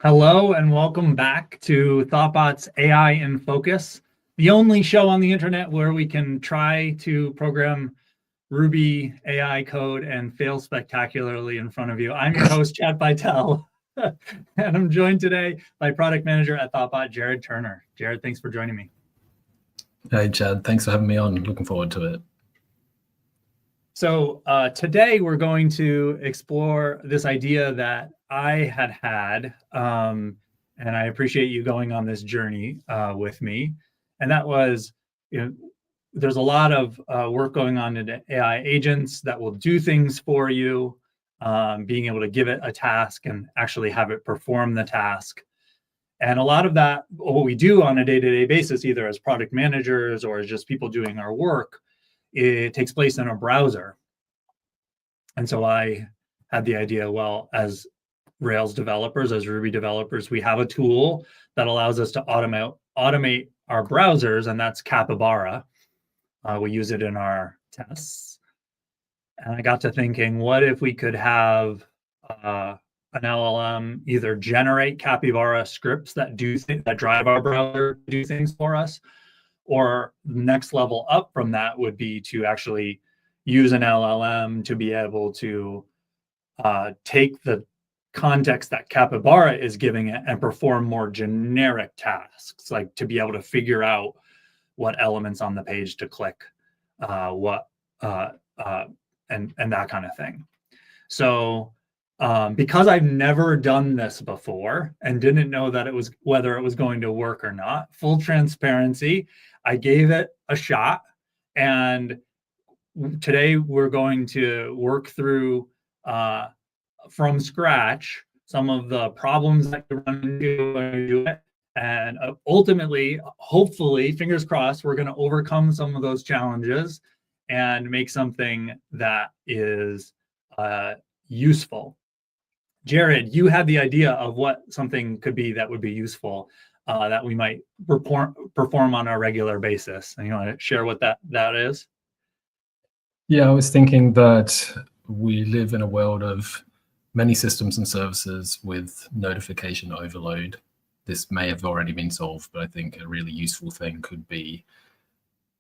Hello and welcome back to thoughtbot's AI in Focus, the only show on the internet where we can try to program Ruby AI code and fail spectacularly in front of you. I'm your host, Chad Bytel, and I'm joined today by product manager at thoughtbot, Jared Turner. Jared, thanks for joining me. Hey, Chad, thanks for having me on. Looking forward to it. So today we're going to explore this idea that I had, and I appreciate you going on this journey with me. And that was, there's a lot of work going on in AI agents that will do things for you, being able to give it a task and actually have it perform the task. And a lot of that, what we do on a day-to-day basis, either as product managers or as just people doing our work, it takes place in a browser. And so I had the idea, well, as Rails developers, as Ruby developers, we have a tool that allows us to automate our browsers, and that's Capybara. We use it in our tests. And I got to thinking, what if we could have an LLM either generate Capybara scripts that that drive our browser to do things for us, or the next level up from that would be to actually use an LLM to be able to take the context that Capybara is giving it and perform more generic tasks, like to be able to figure out what elements on the page to click, and that kind of thing. So because I've never done this before and didn't know that whether it was going to work or not, full transparency, I gave it a shot. And today we're going to work through from scratch some of the problems that you run into when you do it. And ultimately, hopefully, fingers crossed, we're going to overcome some of those challenges and make something that is useful. Jared, you had the idea of what something could be that would be useful, that we might perform on a regular basis. And you want to share what that is? Yeah, I was thinking that we live in a world of many systems and services with notification overload. This may have already been solved, but I think a really useful thing could be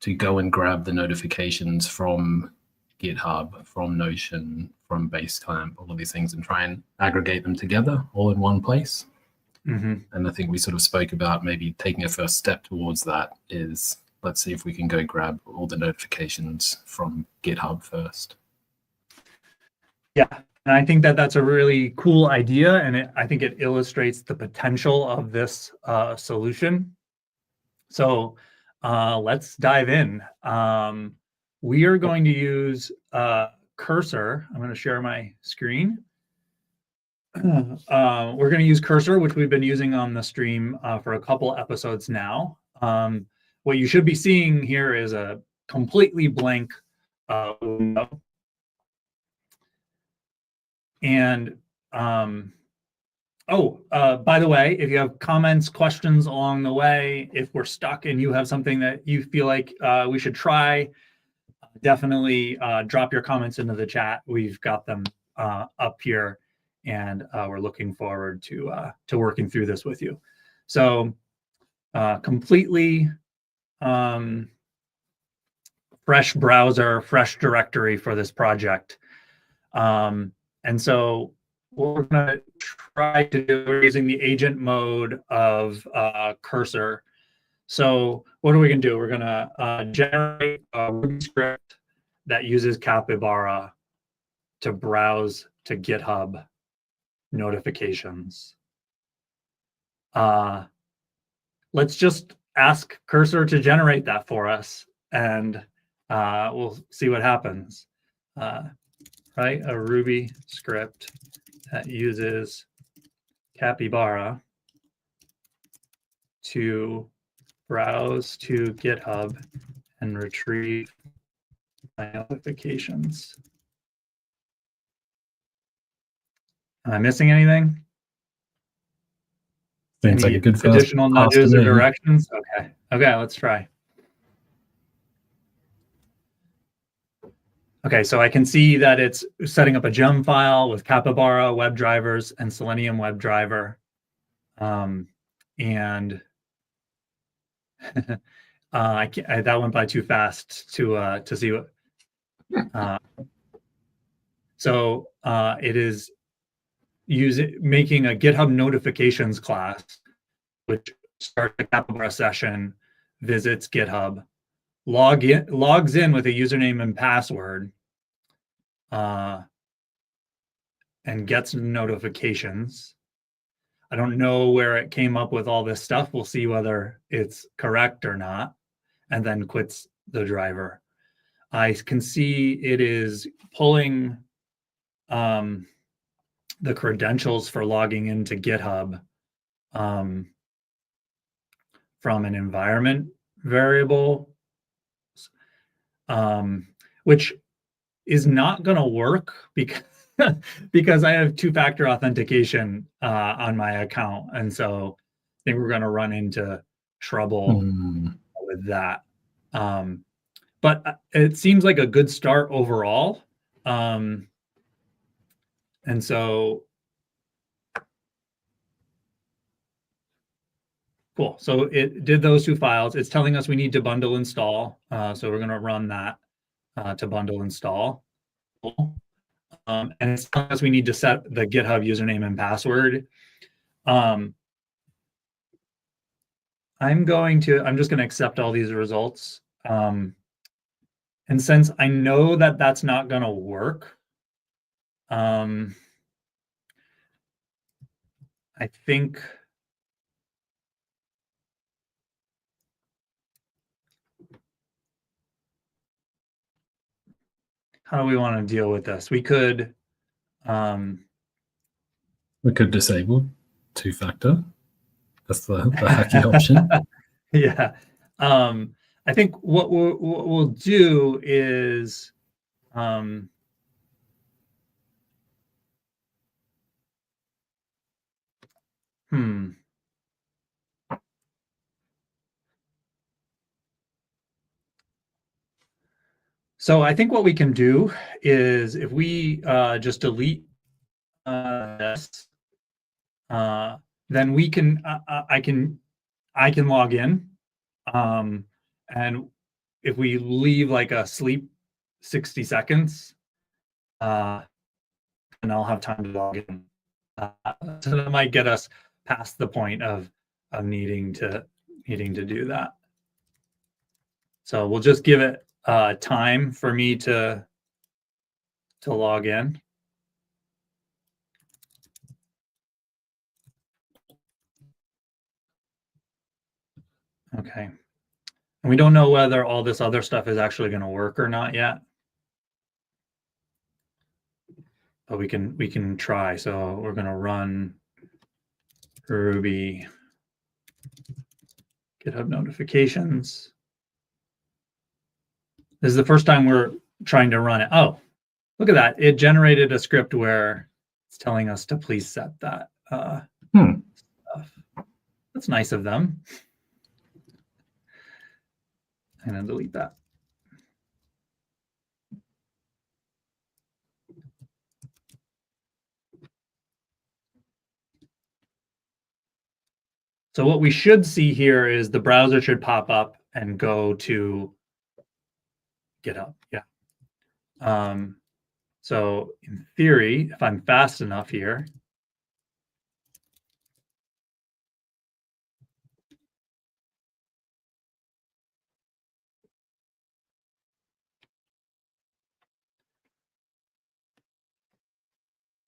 to go and grab the notifications from GitHub, from Notion, from Basecamp, all of these things, and try and aggregate them together all in one place. Mm-hmm. And I think we sort of spoke about maybe taking a first step towards that is, let's see if we can go grab all the notifications from GitHub first. Yeah, And I think that that's a really cool idea, and I think it illustrates the potential of this solution. So let's dive in. We are going to use Cursor. I'm going to share my screen. We're going to use Cursor, which we've been using on the stream for a couple episodes now. What you should be seeing here is a completely blank window. And by the way, if you have comments, questions along the way, if we're stuck and you have something that you feel like we should try, definitely drop your comments into the chat. We've got them up here, and we're looking forward to working through this with you. So completely fresh browser, fresh directory for this project. And so what we're going to try to do, we're using the agent mode of Cursor. So what are we going to do? We're going to generate a Ruby script that uses Capybara to browse to GitHub notifications. Let's just ask Cursor to generate that for us, and we'll see what happens. Write a Ruby script that uses Capybara to browse to GitHub and retrieve my notifications. Am I missing anything? Seems like a good first additional nudges or directions? Okay, let's try. Okay, so I can see that it's setting up a gem file with Capybara WebDrivers and Selenium WebDriver. And that went by too fast to see what. So it is making a GitHub notifications class, which starts a Capybara session, visits GitHub, logs in with a username and password, and gets notifications. I don't know where it came up with all this stuff. We'll see whether it's correct or not, and then quits the driver. I can see it is pulling the credentials for logging into GitHub from an environment variable, which is not going to work because I have two-factor authentication on my account, and so I think we're going to run into trouble with that. But it seems like a good start overall, and so cool. So it did those two files. It's telling us we need to bundle install, so we're going to run that to bundle install. And it's telling us we need to set the GitHub username and password. I'm just going to accept all these results. And since I know that that's not going to work, I think how do we want to deal with this? We could disable two-factor. That's the hacky option. Yeah. I think what we'll do is So I think what we can do is if we just delete this, then we can I can log in, and if we leave like a sleep 60 seconds, and I'll have time to log in. So that might get us past the point of needing to do that. So we'll just give it time for me to log in. Okay. And we don't know whether all this other stuff is actually going to work or not yet. But we can try. So we're going to run Ruby GitHub notifications. This is the first time we're trying to run it. Oh, look at that. It generated a script where it's telling us to please set that stuff. That's nice of them. I'm going to delete that. So what we should see here is the browser should pop up and go to GitHub. Yeah. So in theory, if I'm fast enough here,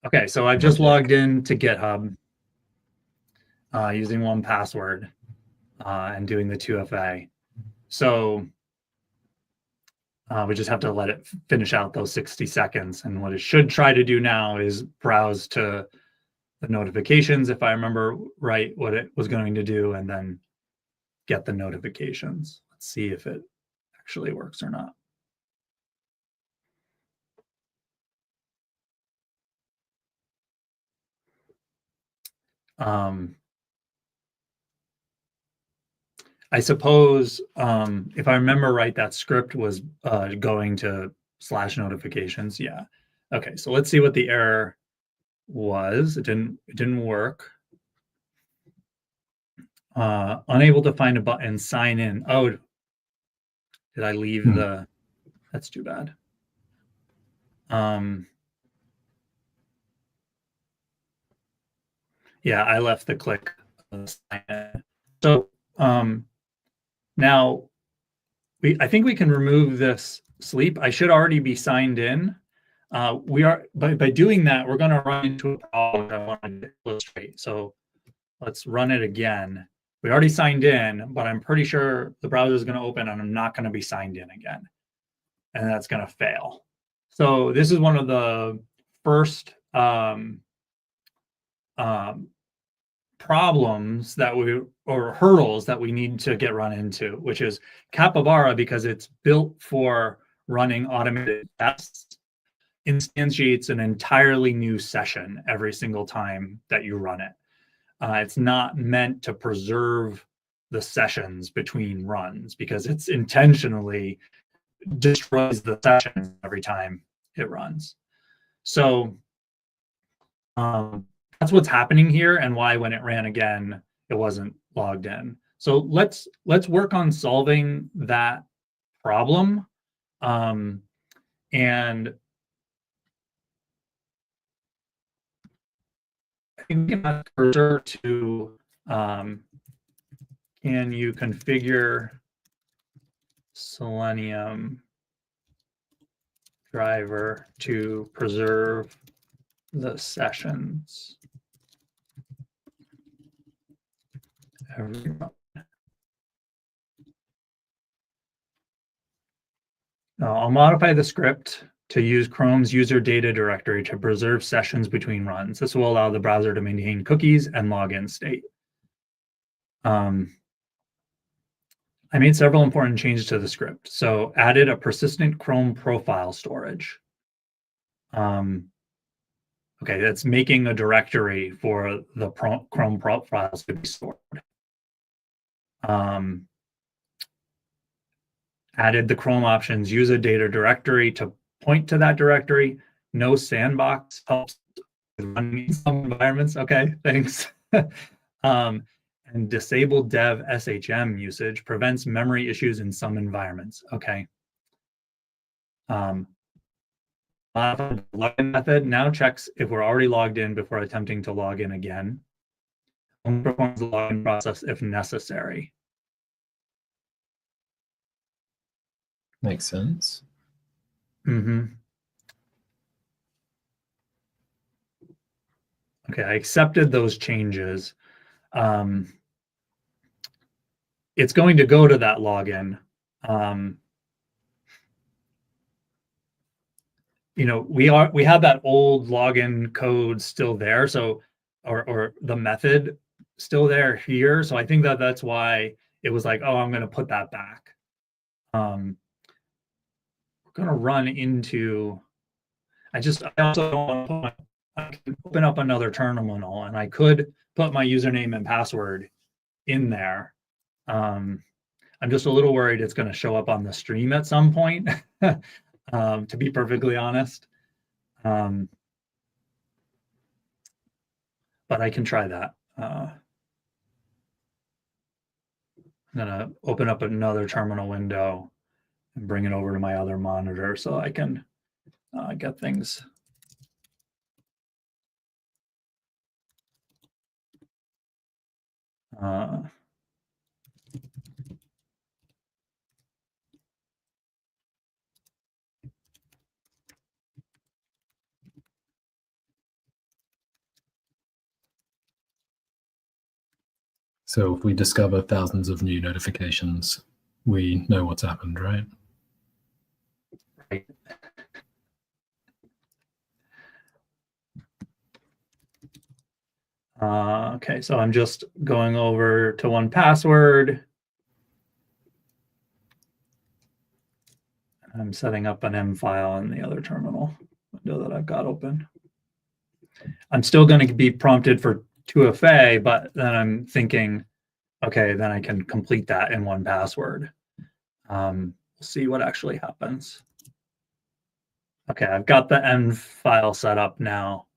okay, so I've just logged in to GitHub using 1Password and doing the 2FA. So we just have to let it finish out those 60 seconds. And what it should try to do now is browse to the notifications, if I remember right, what it was going to do, and then get the notifications. Let's see if it actually works or not. I suppose if I remember right, that script was going to /notifications. Yeah. Okay, so let's see what the error was. It didn't work. Unable to find a button, sign in. Oh, did I leave the, that's too bad. Yeah, I left the click. So now I think we can remove this sleep. I should already be signed in. We are by doing that, we're going to run into a problem I want to illustrate. So let's run it again. We already signed in, but I'm pretty sure the browser is going to open and I'm not going to be signed in again. And that's going to fail. So this is one of the first problems that or hurdles that we need to get run into, which is Capybara, because it's built for running automated tests, instantiates an entirely new session every single time that you run it. It's not meant to preserve the sessions between runs because it's intentionally destroys the sessions every time it runs. So that's what's happening here and why when it ran again, it wasn't logged in. So let's work on solving that problem. And I think we can add cursor to can you configure Selenium driver to preserve the sessions every month? Now I'll modify the script to use Chrome's user data directory to preserve sessions between runs. This will allow the browser to maintain cookies and login state. I made several important changes to the script. So added a persistent Chrome profile storage. Okay, that's making a directory for the Chrome profiles to be stored. Added the Chrome options, use a data directory to point to that directory. No sandbox helps running in some environments. Okay, thanks. And disable dev SHM usage prevents memory issues in some environments. Okay. The login method now checks if we're already logged in before attempting to log in again. Only performs the login process if necessary. Makes sense. Okay, I accepted those changes. it's going to go to that login. You know, we have that old login code still there, so or the method still there here. So I think that that's why it was like, oh, I'm going to put that back. We're going to run into. I also don't want to put I can open up another terminal, and I could put my username and password in there. I'm just a little worried it's going to show up on the stream at some point. To be perfectly honest. But I can try that. I'm gonna open up another terminal window and bring it over to my other monitor so I can get things. So if we discover thousands of new notifications, we know what's happened, right? Right. Okay, so I'm just going over to 1Password. I'm setting up an M file in the other terminal window that I've got open. I'm still going to be prompted for 2FA, but then I'm thinking, okay, then I can complete that in 1Password. We'll see what actually happens. Okay, I've got the M file set up now,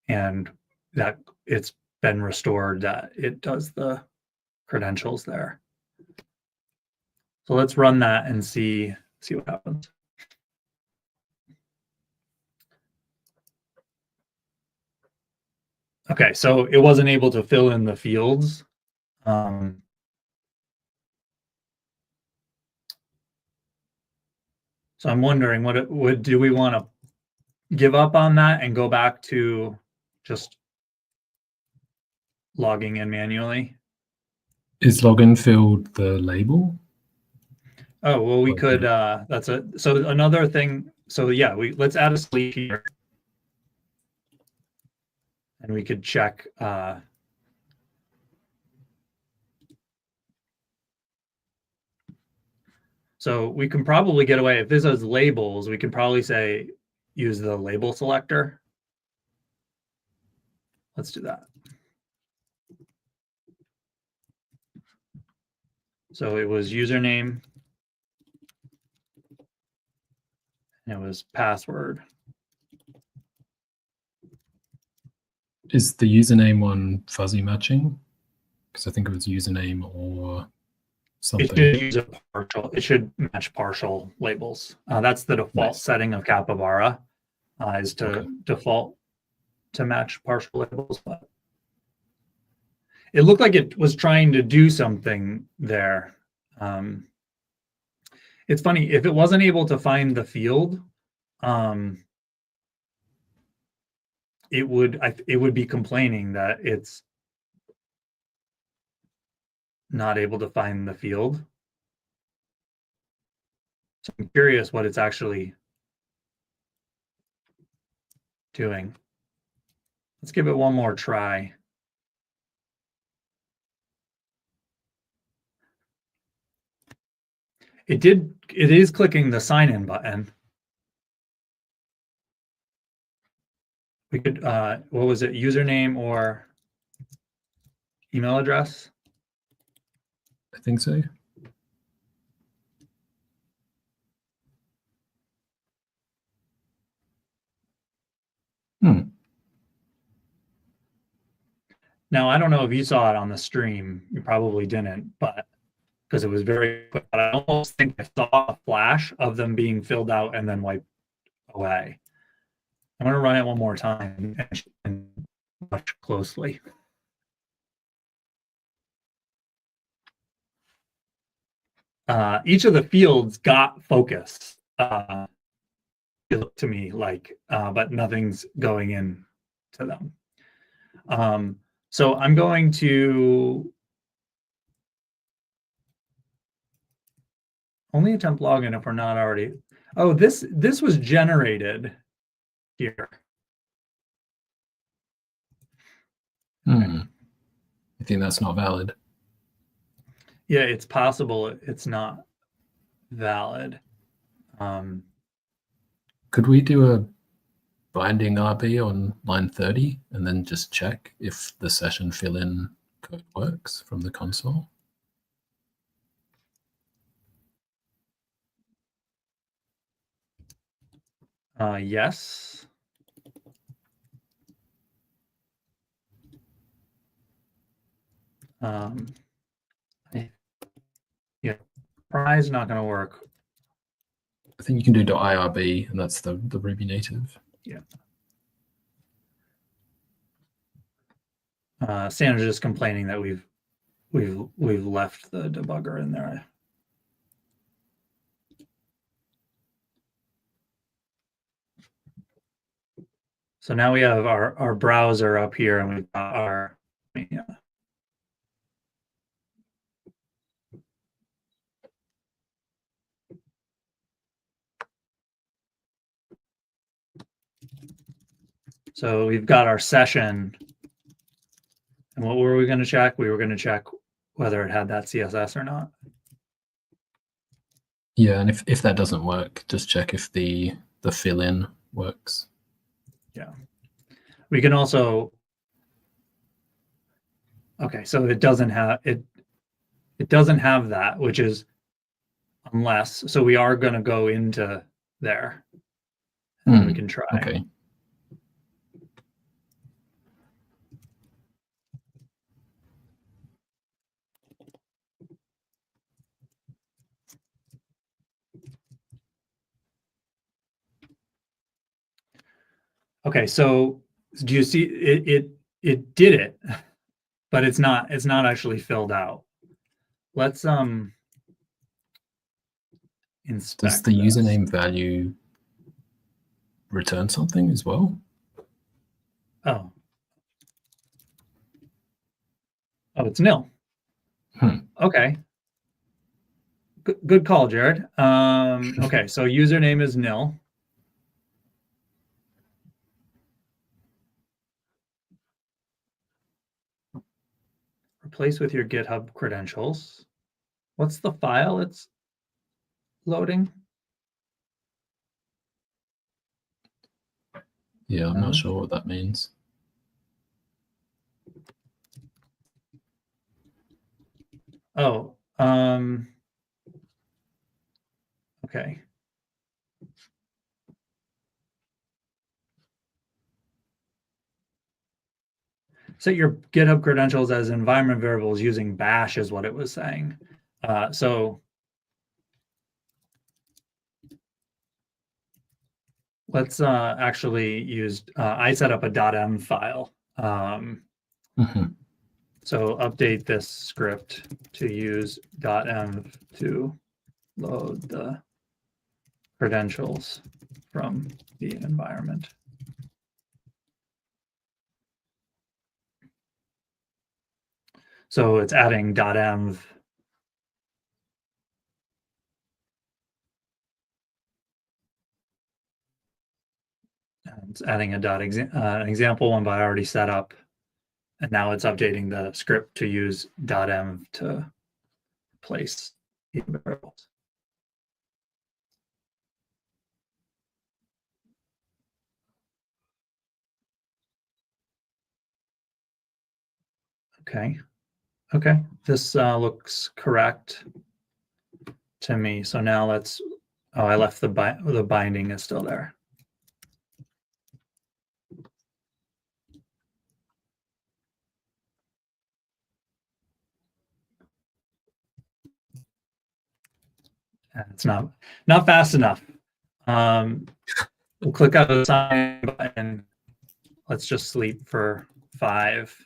and that it's been restored that it does the credentials there. So let's run that and see what happens. Okay, so it wasn't able to fill in the fields. So I'm wondering, do we want to give up on that and go back to just logging in manually? Is login field the label? Oh, well, we could, so another thing, so yeah, let's add a sleep here. And we could check, so we can probably get away, if this is labels, we can probably say, use the label selector. Let's do that. So it was username, and it was password. Is the username one fuzzy matching? Because I think it was username or something. It should use a partial. It should match partial labels. That's the default setting of Capybara, is to default to match partial labels. But it looked like it was trying to do something there. It's funny, if it wasn't able to find the field, it would be complaining that it's not able to find the field. So I'm curious what it's actually doing. Let's give it one more try. It is clicking the sign in button. We could, what was it, username or email address? I think so. Now, I don't know if you saw it on the stream. You probably didn't, but because it was very quick. But I almost think I saw a flash of them being filled out and then wiped away. I'm going to run it one more time and watch closely. Each of the fields got focus. It looked to me like, but nothing's going in to them. So I'm going to Only attempt login if we're not already. Oh, this was generated here. I think that's not valid. Yeah, it's possible it's not valid. Could we do a binding RB on line 30 and then just check if the session fill-in code works from the console? Yes. Yeah, try is not going to work. I think you can do .irb, and that's the Ruby native. Yeah. Sandra's just complaining that we've left the debugger in there. So now we have our browser up here, and we've got our So we've got our session. And what were we going to check? We were going to check whether it had that CSS or not. Yeah, and if that doesn't work, just check if the fill-in works. Yeah. We can also, okay, so it doesn't have that, which is unless, so we are going to go into there and we can try. Okay. Okay, so do you see it did it, but it's not actually filled out. Let's inspect. Does the username value return something as well? Oh, it's nil. Okay. Good call, Jared. Okay, so username is nil. Replace with your GitHub credentials. What's the file it's loading? Yeah, I'm not sure what that means. Oh, okay. Set your GitHub credentials as environment variables using bash is what it was saying. So let's actually use, I set up a .m file. So update this script to use .env to load the credentials from the environment. So it's adding .env. It's adding a an example one, but I already set up. And now it's updating the script to use .env to place the variables. Okay, this looks correct to me. So now let's, oh, I left the binding is still there. And it's not fast enough. We'll click on the sign button. Let's just sleep for 5.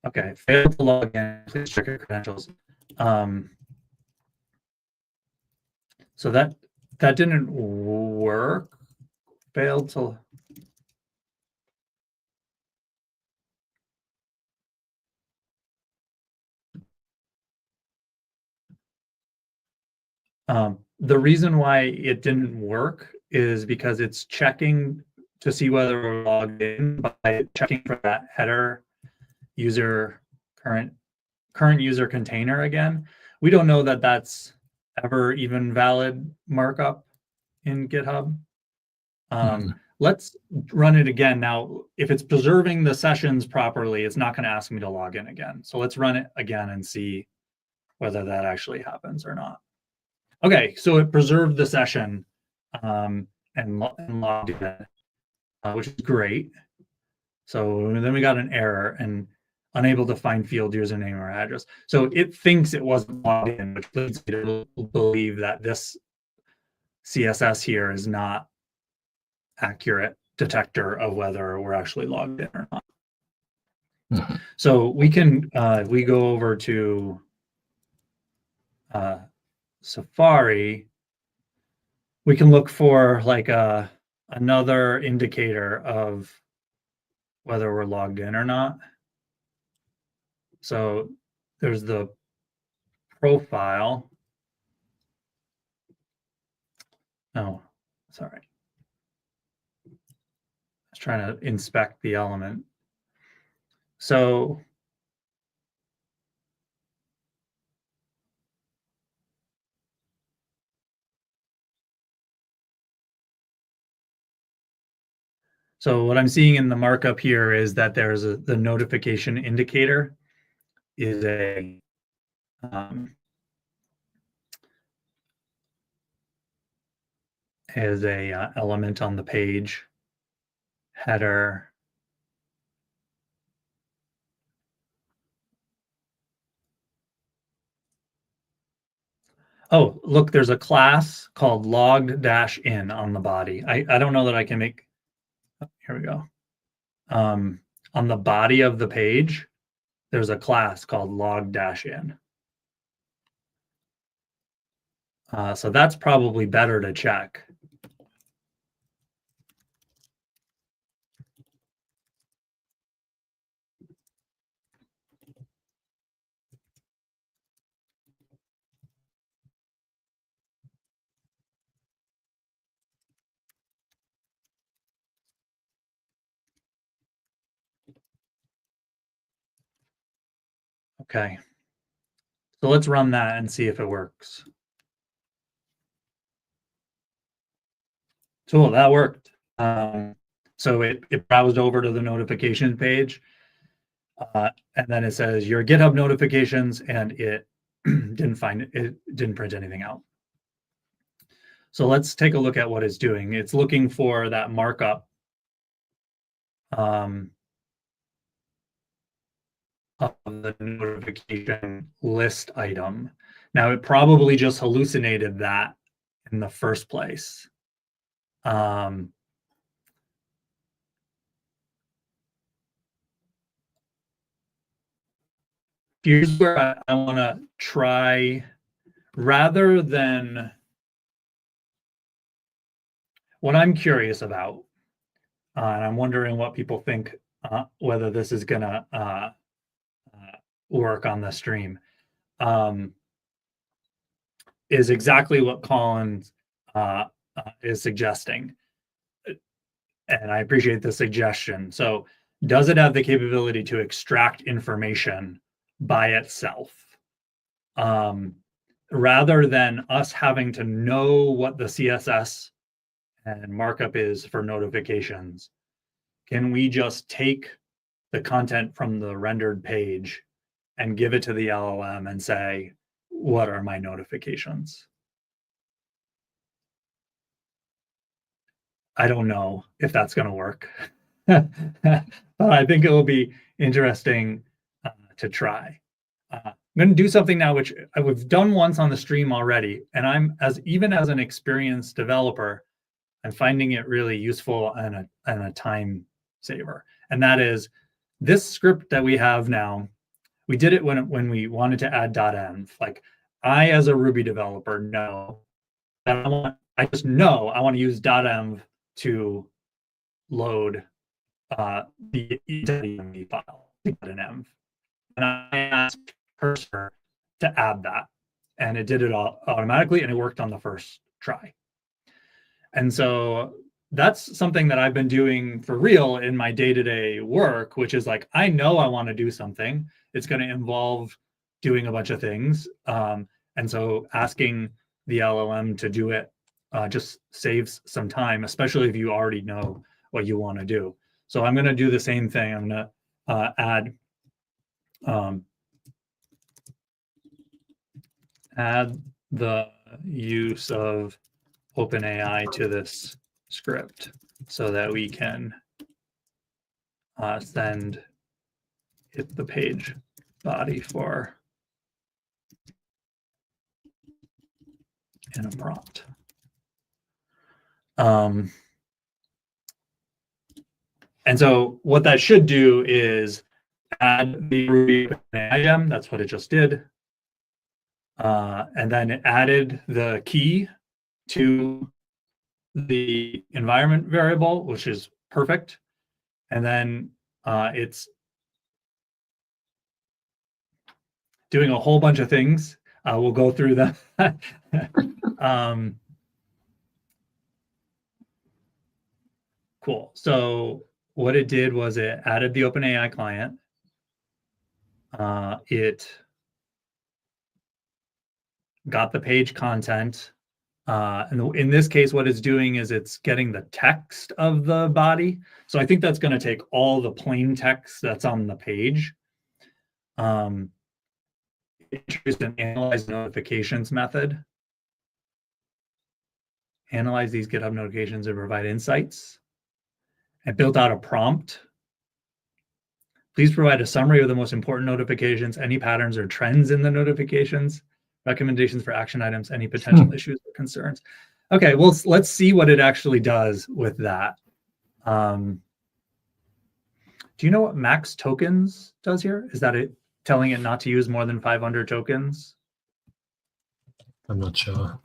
Okay, failed to log in. Please check your credentials. So that didn't work. Failed to. The reason why it didn't work is because it's checking to see whether we're logged in by checking for that header user current user container again. We don't know that that's ever even valid markup in GitHub. Let's run it again. Now, if it's preserving the sessions properly, it's not going to ask me to log in again. So let's run it again and see whether that actually happens or not. Okay, so it preserved the session and logged in, which is great. So then we got an error and unable to find field username or address. So it thinks it wasn't logged in, which leads me to believe that this CSS here is not accurate detector of whether we're actually logged in or not. So we can, if we go over to Safari, we can look for like another indicator of whether we're logged in or not. So there's the profile. No, sorry. I was trying to inspect the element. So what I'm seeing in the markup here is that there's the notification indicator is a element on the page header. Oh, look, there's a class called logged-in on the body. I don't know that I can make, oh, here we go. On the body of the page, there's a class called logged-in. So that's probably better to check. Okay. So let's run that and see if it works. So that worked. So it browsed over to the notification page, and then it says your GitHub notifications, and it didn't print anything out. So let's take a look at what it's doing. It's looking for that markup of the notification list item. Now it probably just hallucinated that in the first place. Here's where I want to try, rather than what I'm curious about, and I'm wondering what people think, whether this is going to work on the stream, is exactly what Colin is suggesting. And I appreciate the suggestion. So does it have the capability to extract information by itself? Rather than us having to know what the CSS and markup is for notifications, can we just take the content from the rendered page and give it to the LLM and say, what are my notifications? I don't know if that's going to work, but I think it will be interesting to try. I'm going to do something now, which we've done once on the stream already, and even as an experienced developer, I'm finding it really useful and a time saver. And that is this script that we have now. We did it when we wanted to add .env. Like, I, as a Ruby developer, know I just know I want to use .env to load the env file in env. And I asked Cursor to add that, and it did it all automatically, and it worked on the first try. And so that's something that I've been doing for real in my day-to-day work, which is like, I know I want to do something. It's going to involve doing a bunch of things. And so asking the LLM to do it just saves some time, especially if you already know what you want to do. So I'm going to do the same thing. I'm going to add the use of OpenAI to this script so that we can send it the page body for in a prompt. And so what that should do is add the Ruby OpenAI gem. That's what it just did. And then it added the key to the environment variable, which is perfect. And then it's doing a whole bunch of things. We'll go through them. Cool. So what it did was it added the OpenAI client. It got the page content. And in this case, what it's doing is it's getting the text of the body. So I think that's going to take all the plain text that's on the page. Introduced an analyze notifications method. Analyze these GitHub notifications and provide insights. And built out a prompt. Please provide a summary of the most important notifications, any patterns or trends in the notifications, recommendations for action items, any potential issues or concerns. Okay, well, let's see what it actually does with that. Do you know what max tokens does here? Is that it telling it not to use more than 500 tokens? I'm not sure.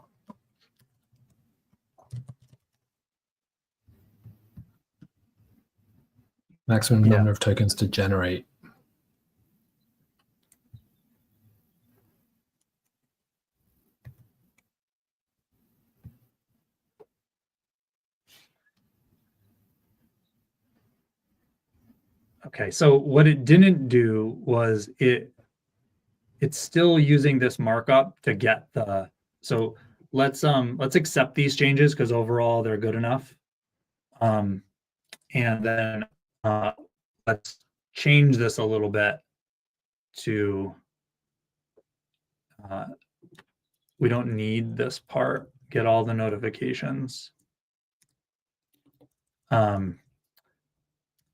Maximum number of tokens to generate. Okay, so what it didn't do was it's still using this markup to get the, so let's accept these changes because overall they're good enough. And then let's change this a little bit to, we don't need this part, get all the notifications.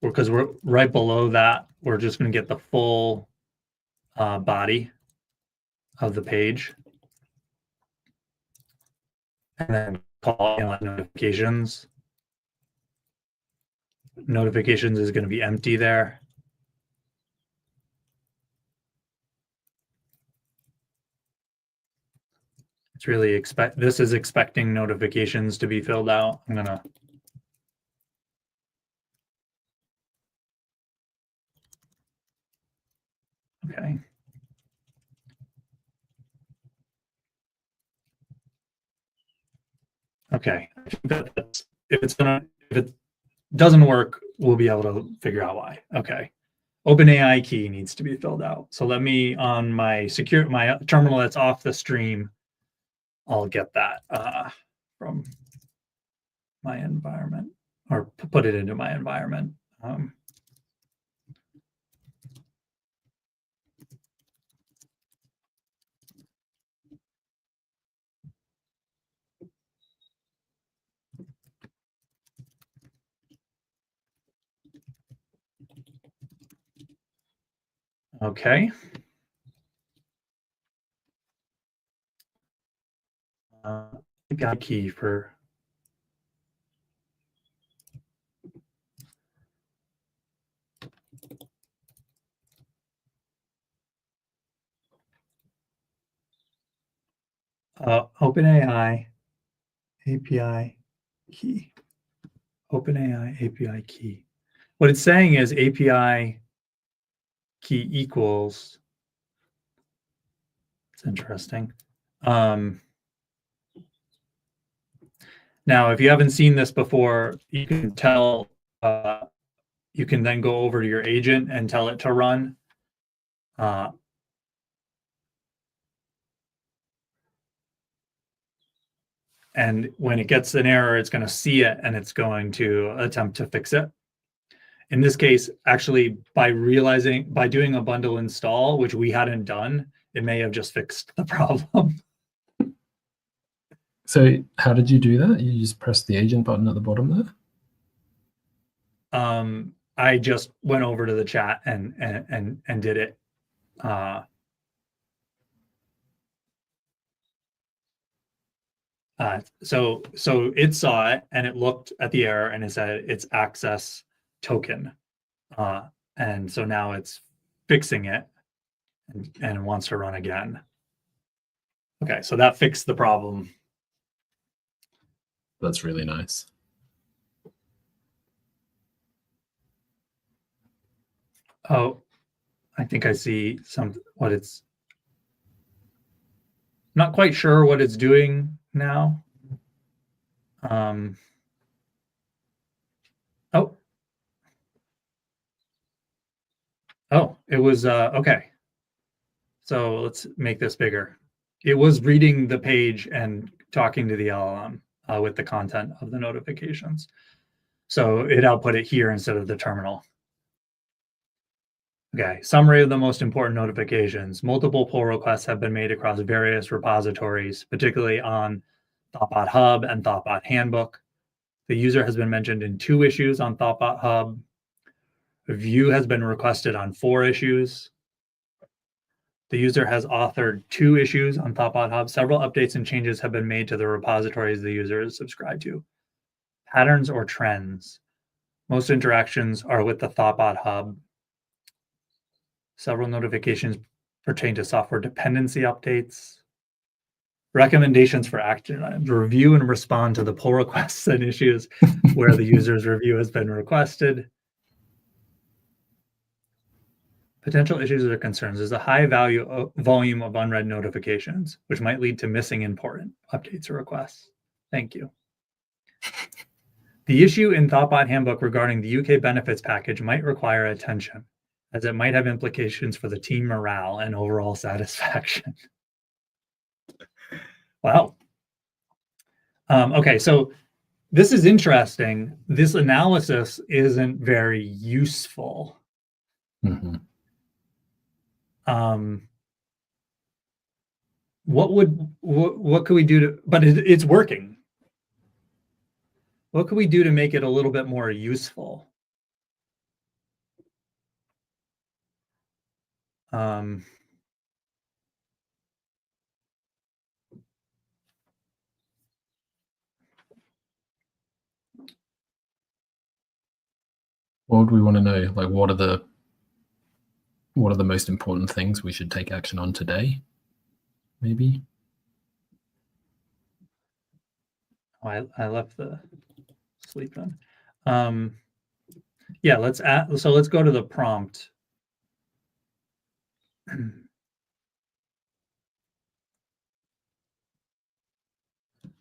Because we're right below that, we're just going to get the full body of the page. And then call notifications. Notifications is going to be empty there. It's really this is expecting notifications to be filled out. I'm gonna. Okay. Okay. I think that's, if it doesn't work, we'll be able to figure out why. Okay. OpenAI key needs to be filled out. So let me, on my my terminal that's off the stream, I'll get that from my environment, or put it into my environment. Okay. Got a key for. OpenAI API key. OpenAI API key. What it's saying is API key equals. It's interesting. Now, if you haven't seen this before, you can tell, you can then go over to your agent and tell it to run. And when it gets an error, it's going to see it and it's going to attempt to fix it. In this case, actually, by doing a bundle install, which we hadn't done, it may have just fixed the problem. So how did you do that? You just pressed the agent button at the bottom there? I just went over to the chat and did it. So it saw it and it looked at the error and it said it's access token. And so now it's fixing it and wants to run again. Okay, so that fixed the problem. That's really nice. Oh, I think I see what it's not quite sure what it's doing now. Oh, it was okay. So let's make this bigger. It was reading the page and talking to the LLM with the content of the notifications. So it output it here instead of the terminal. Okay, summary of the most important notifications. Multiple pull requests have been made across various repositories, particularly on thoughtbot Hub and thoughtbot Handbook. The user has been mentioned in 2 issues on thoughtbot Hub. A view has been requested on 4 issues. The user has authored 2 issues on thoughtbot Hub. Several updates and changes have been made to the repositories the user is subscribed to. Patterns or trends. Most interactions are with the thoughtbot Hub. Several notifications pertain to software dependency updates. Recommendations for action items. Review and respond to the pull requests and issues where the user's review has been requested. Potential issues or concerns. There's a high volume of unread notifications, which might lead to missing important updates or requests. Thank you. The issue in thoughtbot Handbook regarding the UK benefits package might require attention, as it might have implications for the team morale and overall satisfaction. Wow. Okay, so this is interesting. This analysis isn't very useful. Mm-hmm. What could we do to, but it's working. What could we do to make it a little bit more useful? What would we want to know? Like, what are the most important things we should take action on today? Maybe. Oh, I left the sleep in. Yeah, let's go to the prompt.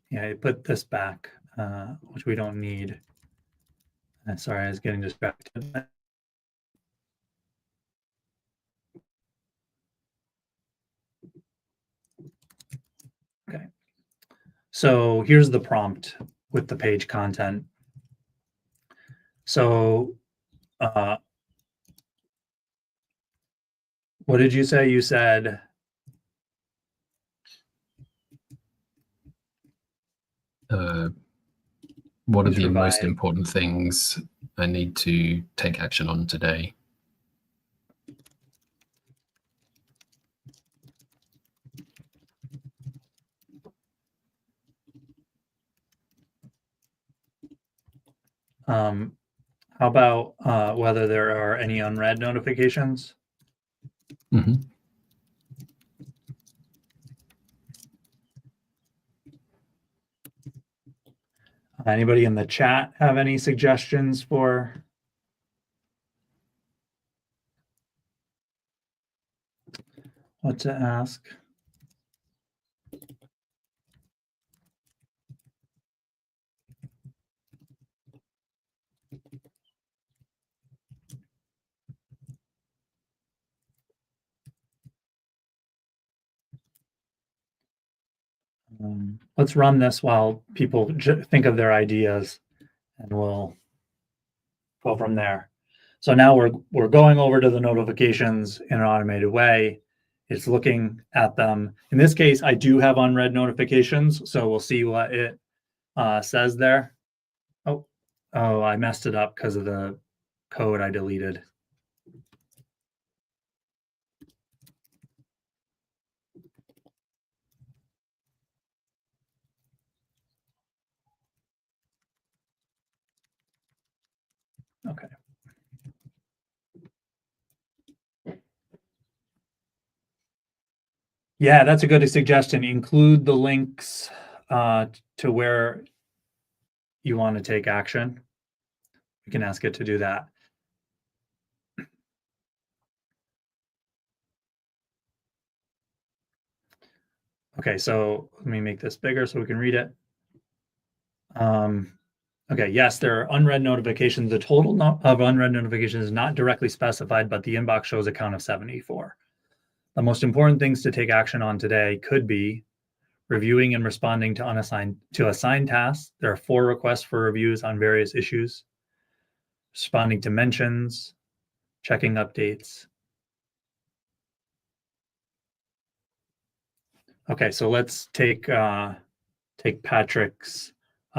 Yeah, I put this back, which we don't need. Sorry, I was getting distracted. Okay. So here's the prompt with the page content. So what did you say? You said what are the most important things I need to take action on today? How about whether there are any unread notifications? Mm-hmm. Anybody in the chat have any suggestions for what to ask? Let's run this while people think of their ideas, and we'll go from there. So now we're going over to the notifications in an automated way. It's looking at them. In this case, I do have unread notifications, so we'll see what it says there. Oh, I messed it up because of the code I deleted. Okay. Yeah, that's a good suggestion. Include the links to where you want to take action. You can ask it to do that. Okay, so let me make this bigger so we can read it. Okay, yes, there are unread notifications. The total of unread notifications is not directly specified, but the inbox shows a count of 74. The most important things to take action on today could be reviewing and responding to assigned tasks. There are 4 requests for reviews on various issues. Responding to mentions, checking updates. Okay, so let's take Patrick's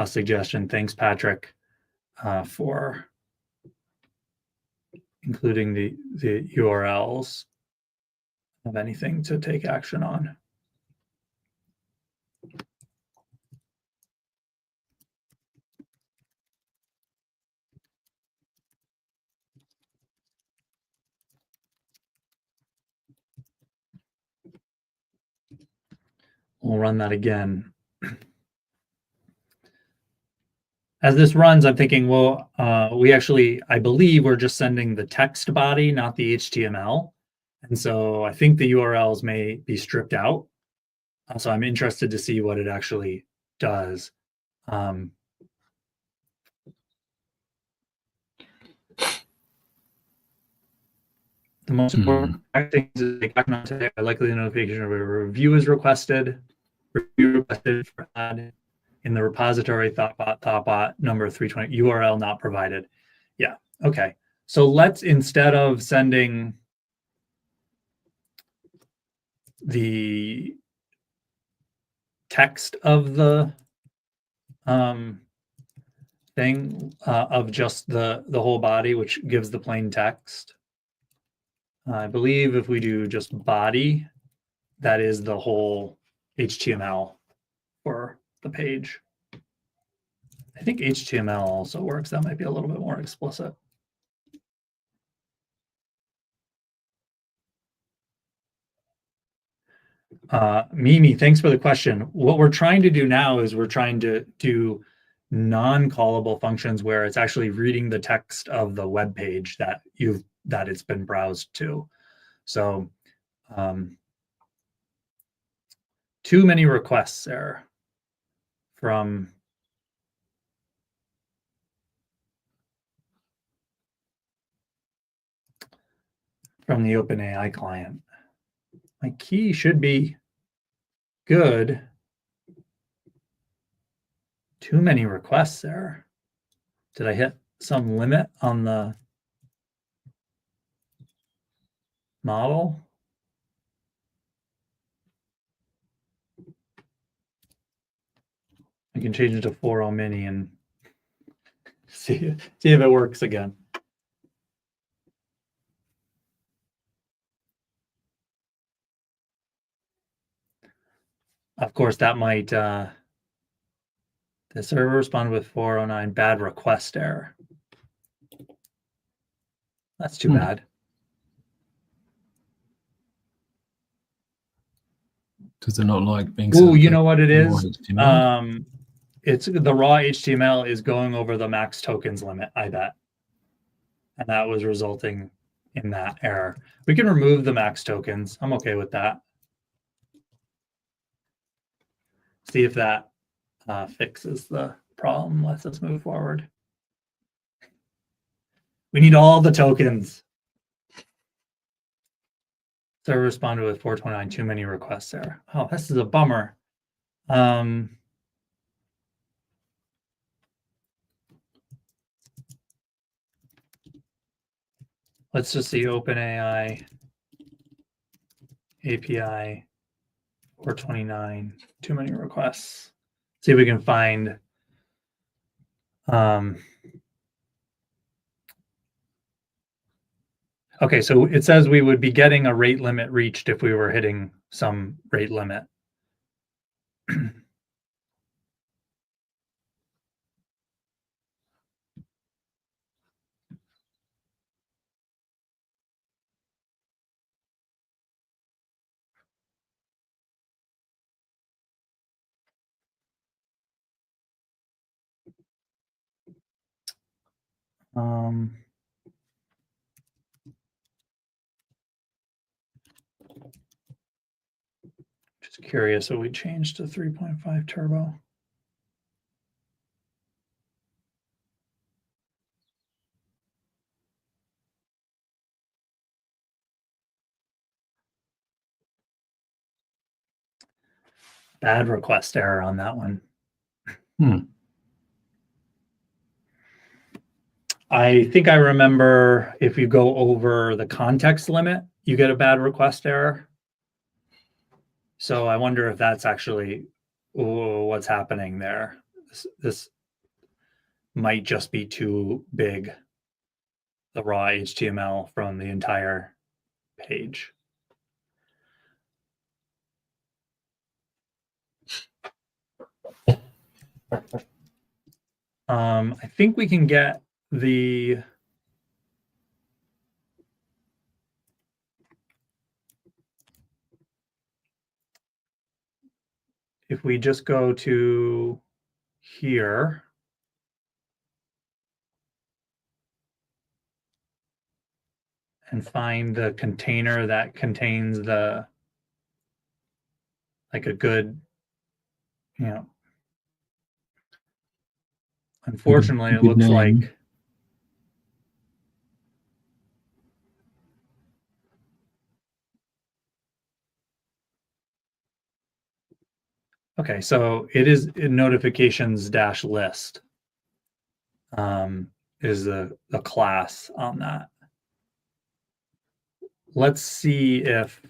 suggestion. Thanks, Patrick, for including the URLs of anything to take action on. We'll run that again. As this runs, I'm thinking, well, I believe we're just sending the text body, not the HTML. And so I think the URLs may be stripped out. So I'm interested to see what it actually does. The most important thing is to take action on likely the notification of a review is requested. Review requested for add in the repository thoughtbot number 320 URL not provided. Yeah, okay. So let's, instead of sending the text of the thing of just the whole body, which gives the plain text, I believe if we do just body, that is the whole HTML for the page. I think HTML also works. That might be a little bit more explicit. Mimi, thanks for the question. What we're trying to do now is we're trying to do non-callable functions where it's actually reading the text of the web page that it's been browsed to. So too many requests there from the OpenAI client. My key should be good. Too many requests there. Did I hit some limit on the model? I can change it to 4.0 mini and see if it works again. Of course, that might, the server responded with 409 bad request error. That's too bad. Does it not like being? Oh, you know what it is? it's the raw HTML is going over the max tokens limit, I bet. And that was resulting in that error. We can remove the max tokens. I'm okay with that. See if that fixes the problem. Let's just move forward. We need all the tokens. Server responded with 429, too many requests there. Oh, this is a bummer. Let's just see OpenAI API 429, too many requests. See if we can find okay, so it says we would be getting a rate limit reached if we were hitting some rate limit. Just curious, so we changed to 3.5 turbo. Bad request error on that one. I think I remember if you go over the context limit, you get a bad request error. So I wonder if that's actually what's happening there. This might just be too big, the raw HTML from the entire page. I think we can get the if we just go to here and find the container that contains the like a good, you know, unfortunately it looks like okay, so it is in notifications dash list is the class on that. Let's see if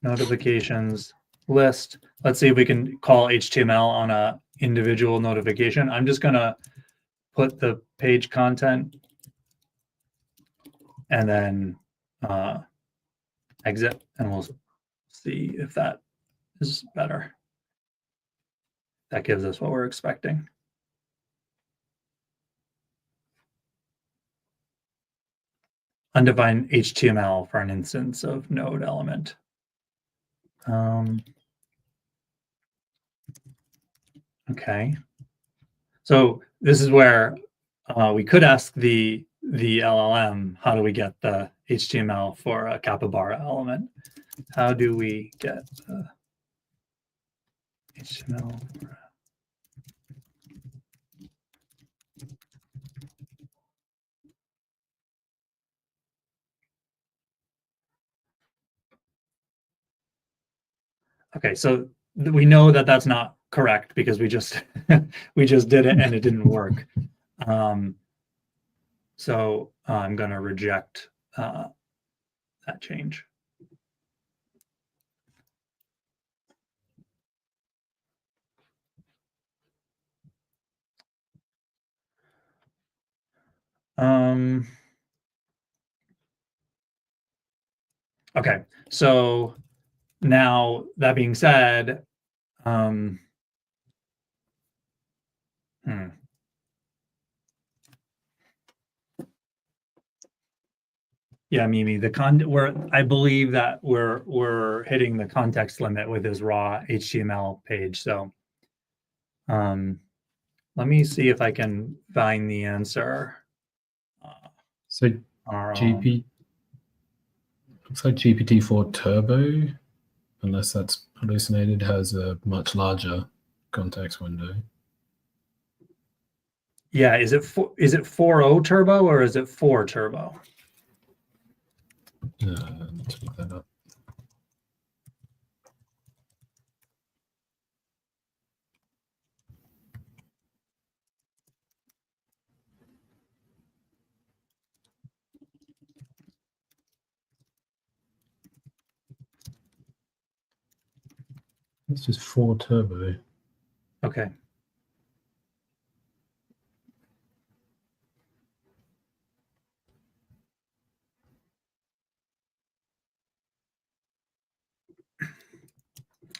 notifications list. Let's see if we can call HTML on a individual notification. I'm just gonna put the page content and then exit, and we'll see if that is better. That gives us what we're expecting. Undefined HTML for an instance of node element. Okay. So this is where we could ask the LLM, how do we get the HTML for a capybara element? How do we get the HTML? Okay, so we know that that's not correct because we just we just did it and it didn't work. So I'm going to reject that change. Okay, so now that being said, Yeah, Mimi, I believe that we're hitting the context limit with this raw HTML page. So let me see if I can find the answer. So on our own. looks like GPT-4 Turbo, unless that's hallucinated, has a much larger context window. Yeah, is it 4.0 turbo or is it 4 turbo? Let's look that up. It's just 4 turbo. Okay.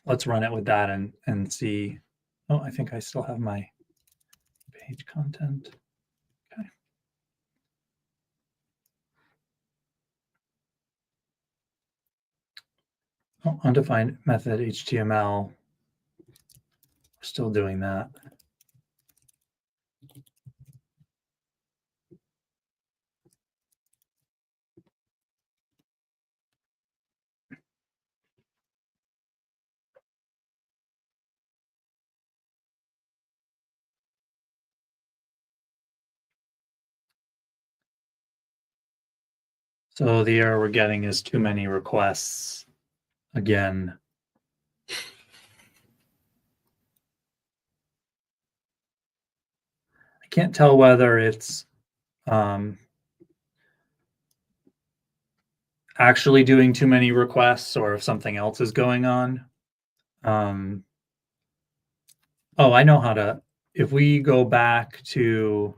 Let's run it with that and see. Oh, I think I still have my page content. Okay. Oh, undefined method HTML. We're still doing that. So the error we're getting is too many requests again. I can't tell whether it's actually doing too many requests or if something else is going on. Oh, I know how to, if we go back to,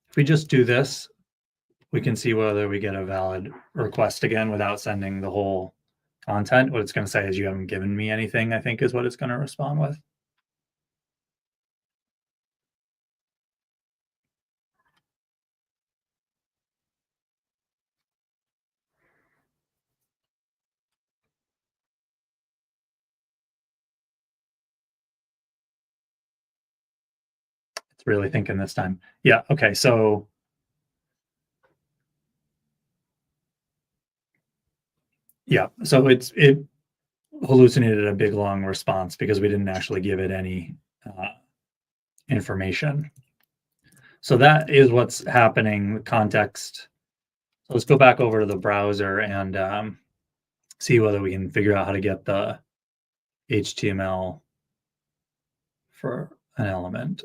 if we just do this, we can see whether we get a valid request again without sending the whole content. What it's going to say is you haven't given me anything, I think is what it's going to respond with. It's really thinking this time. Yeah, okay, so yeah, so it hallucinated a big long response because we didn't actually give it any information. So that is what's happening, the context. So let's go back over to the browser and see whether we can figure out how to get the HTML for an element.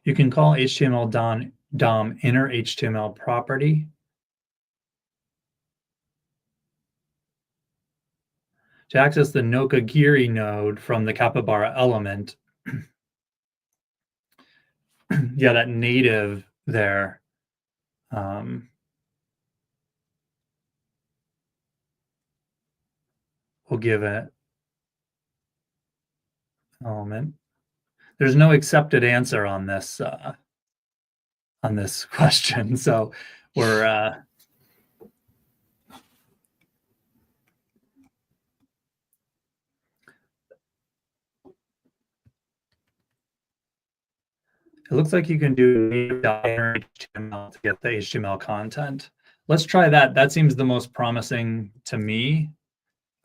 You can call HTML DOM inner HTML property. To access the Nokagiri node from the Capybara element, yeah, that native there, we'll give it element. There's no accepted answer on this question, so we're it looks like you can do HTML to get the HTML content. Let's try that. That seems the most promising to me.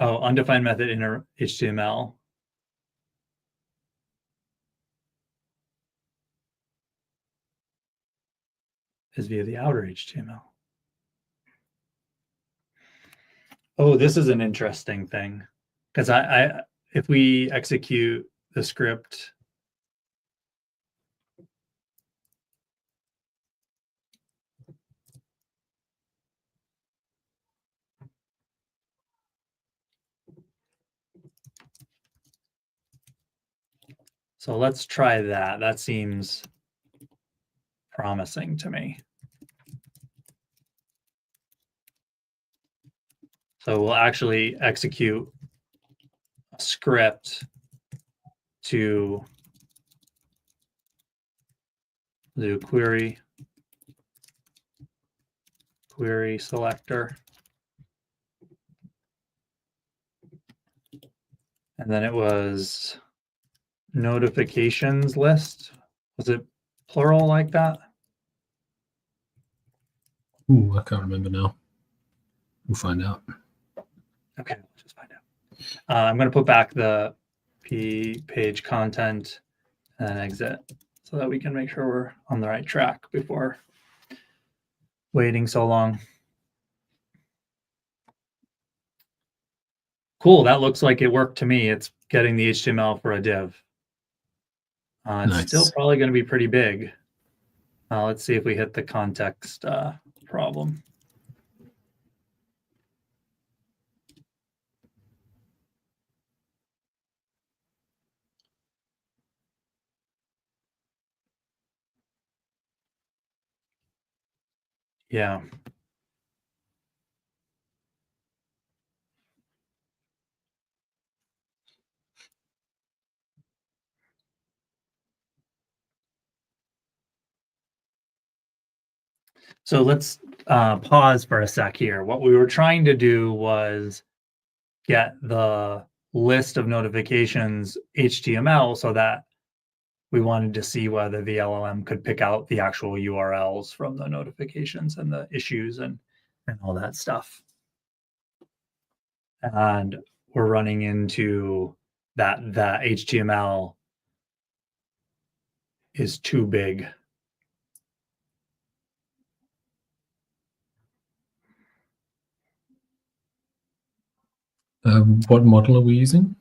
Oh, undefined method inner HTML. Is via the outer HTML. Oh, this is an interesting thing because if we execute the script, so let's try that. That seems promising to me. So we'll actually execute a script to do query selector. And then it was notifications list. Was it plural like that? Ooh, I can't remember now. We'll find out. Okay, we'll just find out. I'm going to put back the page content and exit so that we can make sure we're on the right track before waiting so long. Cool, that looks like it worked to me. It's getting the HTML for a div. It's Nice. still probably going to be pretty big. Let's see if we hit the context problem. Yeah. So let's pause for a sec here. What we were trying to do was get the list of notifications HTML so that we wanted to see whether the LLM could pick out the actual URLs from the notifications and the issues and all that stuff. And we're running into that HTML is too big. What model are we using?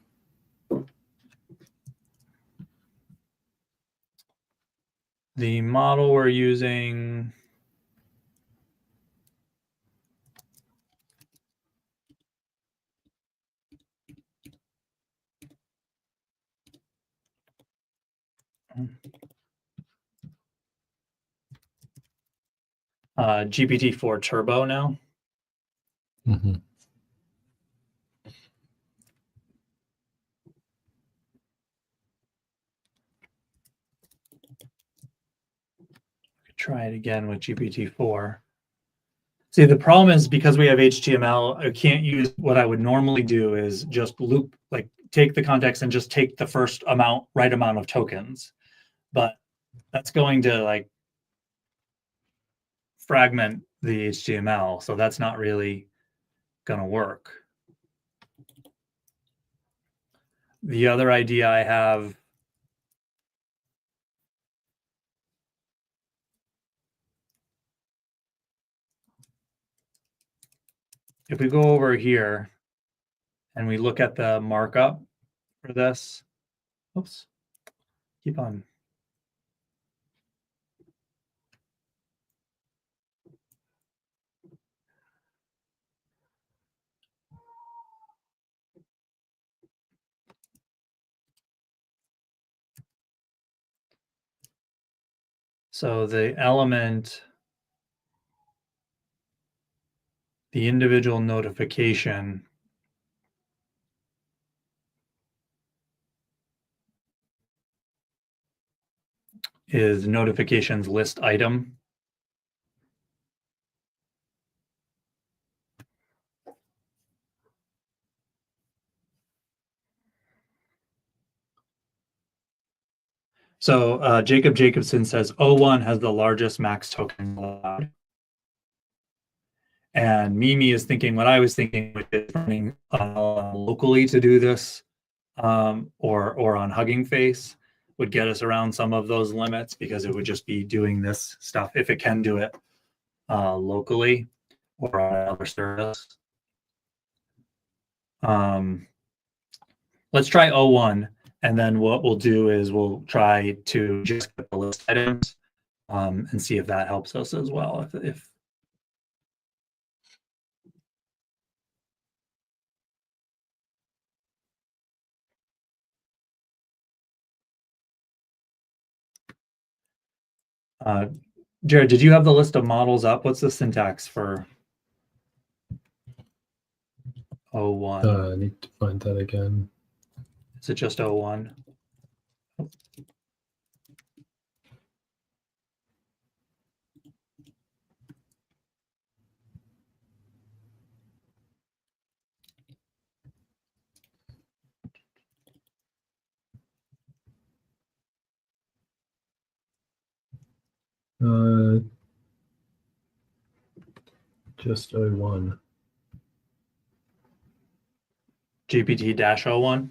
The model we're using, GPT-4 Turbo now. Mm-hmm. Try it again with GPT-4. See, the problem is because we have HTML, I can't use what I would normally do is just loop, like take the context and just take the first right amount of tokens. But that's going to like fragment the HTML. So that's not really going to work. The other idea I have if we go over here and we look at the markup for this, oops, keep on. So the element, the individual notification is notifications list item. So Jacob Jacobson says O1 has the largest max token allowed. And Mimi is thinking what I was thinking, which is running locally to do this, or on Hugging Face would get us around some of those limits because it would just be doing this stuff if it can do it locally or on another service. Let's try O1, and then what we'll do is we'll try to just get the list items and see if that helps us as well. If Jared, did you have the list of models up? What's the syntax for? 01. I need to find that again. Is it just 01? Just 01. GPT-01?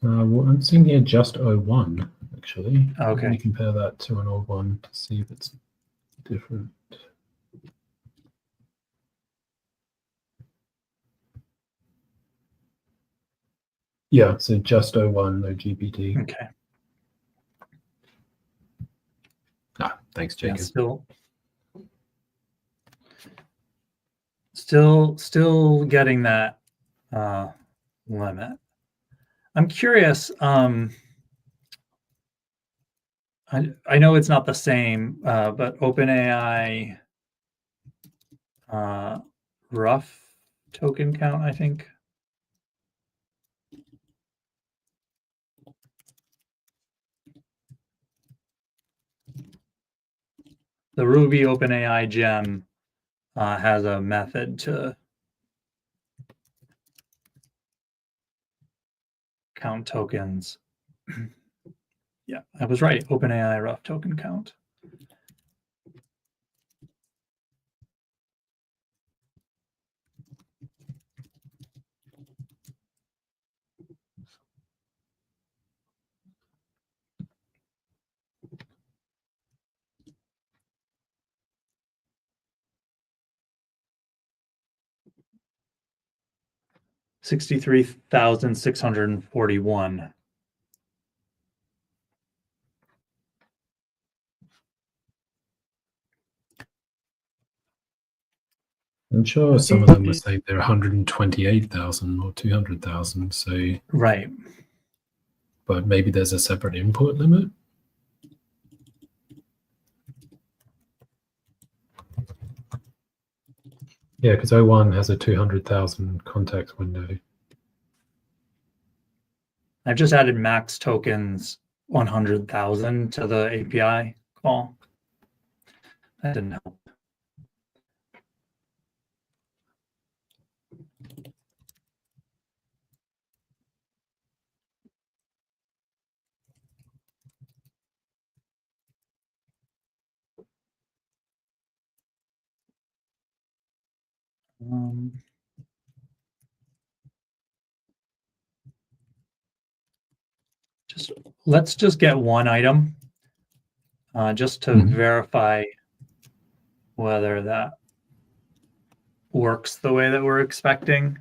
Well, I'm seeing here just 01, actually. Okay. Let me compare that to an old one to see if it's different. Yeah, so just 01, no GPT. Okay. Thanks, Jacob. Yeah, still getting that limit. I'm curious. I know it's not the same, but OpenAI rough token count, I think. The Ruby OpenAI gem has a method to count tokens. Yeah, I was right. OpenAI rough token count. $63,641. I'm sure some of them were saying they're 128,000 or 200,000. So right. But maybe there's a separate input limit. Yeah, because 01 has a 200,000 context window. I've just added max tokens 100,000 to the API call. That didn't help. Let's just get one item just to verify whether that works the way that we're expecting.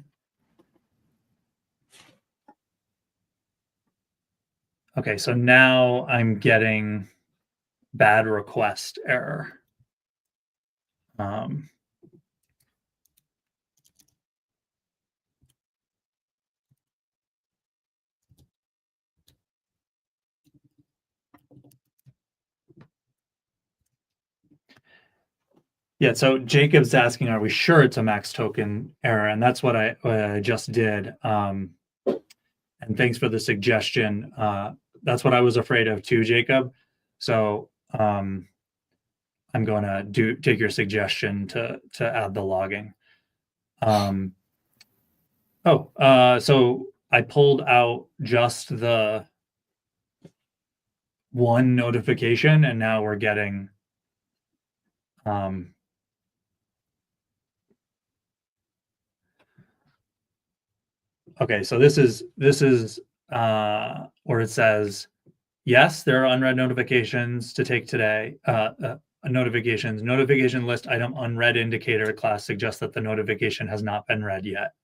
Okay, so now I'm getting bad request error. Yeah, so Jacob's asking, are we sure it's a max token error? And that's what I just did. And thanks for the suggestion. That's what I was afraid of too, Jacob. So I'm going to take your suggestion to add the logging. So I pulled out just the one notification, and now we're getting okay, so this is where it says, yes, there are unread notifications to take today. Notifications, notification list item unread indicator class suggests that the notification has not been read yet.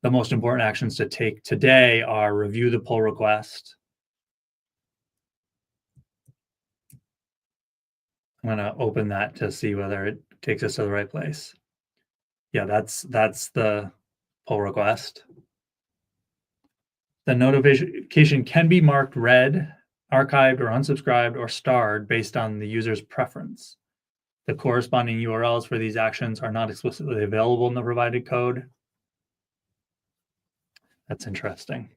The most important actions to take today are review the pull request. I'm going to open that to see whether it takes us to the right place. Yeah, that's the pull request. The notification can be marked read, archived, or unsubscribed, or starred based on the user's preference. The corresponding URLs for these actions are not explicitly available in the provided code. That's interesting.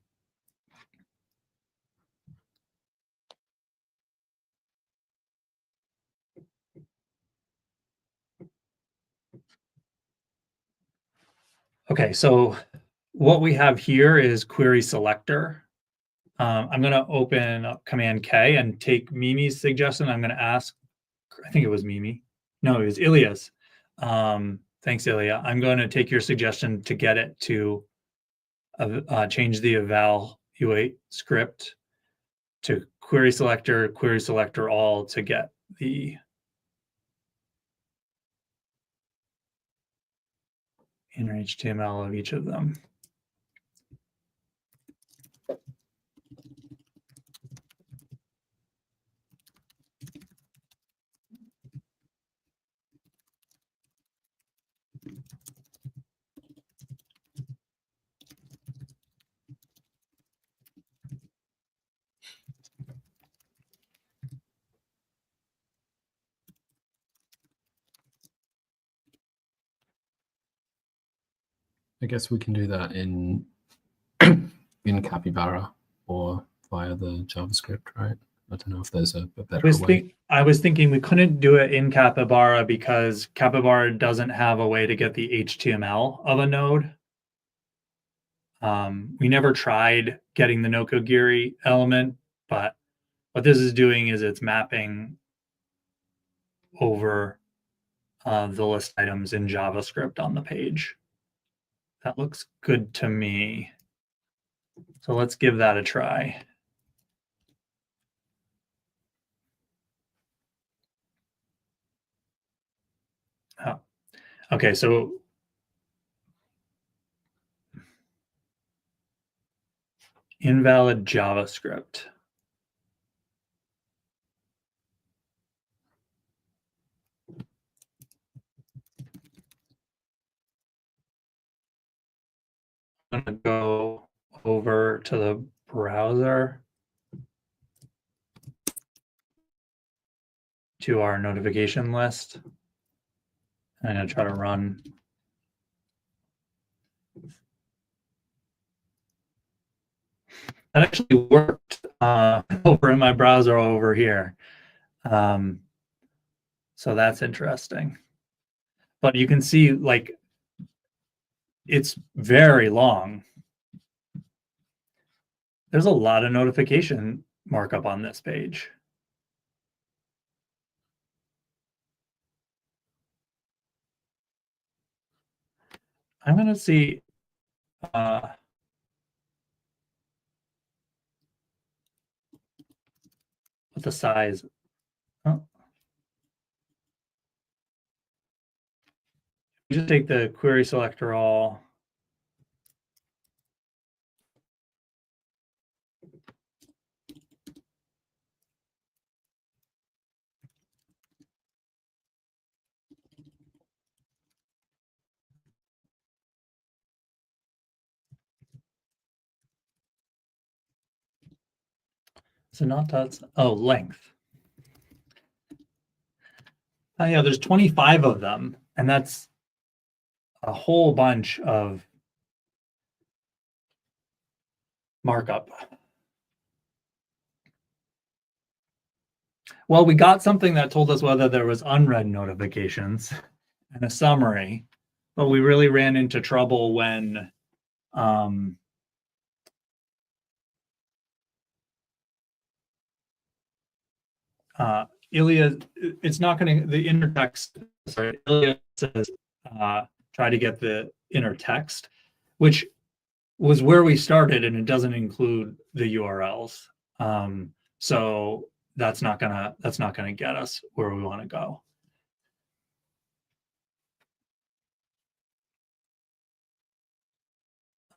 Okay, so what we have here is query selector. I'm going to open up Command K and take Mimi's suggestion. I'm going to ask, I think it was Mimi. No, it was Ilya's. Thanks, Ilya. I'm going to take your suggestion to get it to change the evaluate script to query selector all to get the inner HTML of each of them. I guess we can do that in Capybara or via the JavaScript, right? I don't know if there's a better way. I was thinking we couldn't do it in Capybara because Capybara doesn't have a way to get the HTML of a node. We never tried getting the Nokogiri element, but what this is doing is it's mapping over the list items in JavaScript on the page. That looks good to me. So let's give that a try. Oh. Okay, so invalid JavaScript. I'm going to go over to the browser to our notification list. I'm going to try to run. That actually worked over in my browser over here. So that's interesting. But you can see, like, it's very long. There's a lot of notification markup on this page. I'm going to see what the size. Oh. Just take the query selector all. So not dots. Oh, length. Oh, yeah, there's 25 of them, and that's a whole bunch of markup. Well, we got something that told us whether there was unread notifications and a summary, but we really ran into trouble when Ilya, it's not going to, the inner text, sorry, Ilya says, try to get the inner text, which was where we started, and it doesn't include the URLs. So that's not gonna get us where we want to go.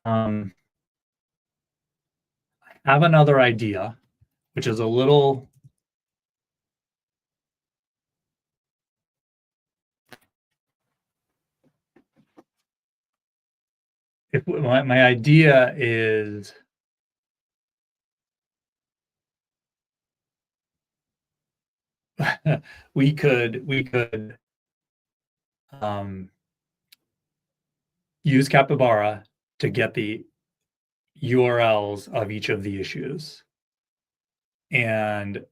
I have another idea, which is a little my idea is we could use Capybara to get the URLs of each of the issues. And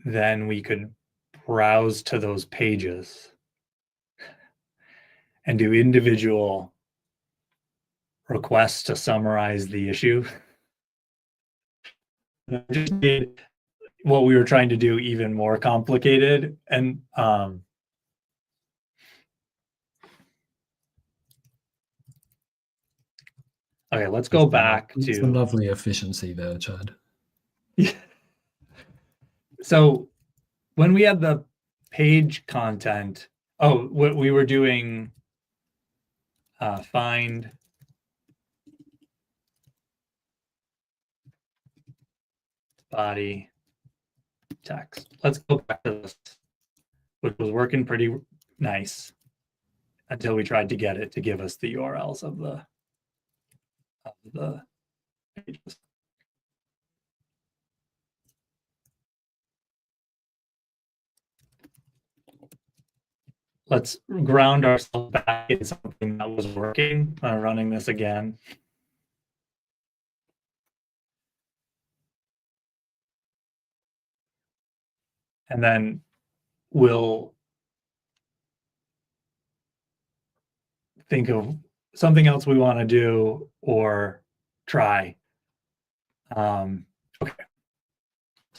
then we could browse to those pages and do individual requests to summarize the issue. It just made what we were trying to do even more complicated. And okay, let's go back to it's a lovely efficiency there, Chad. So when we had the page content, what we were doing, find body text. Let's go back to this, which was working pretty nice until we tried to get it to give us the URLs of the pages. Let's ground ourselves back in something that was working. I'm running this again. And then we'll think of something else we want to do or try. Okay.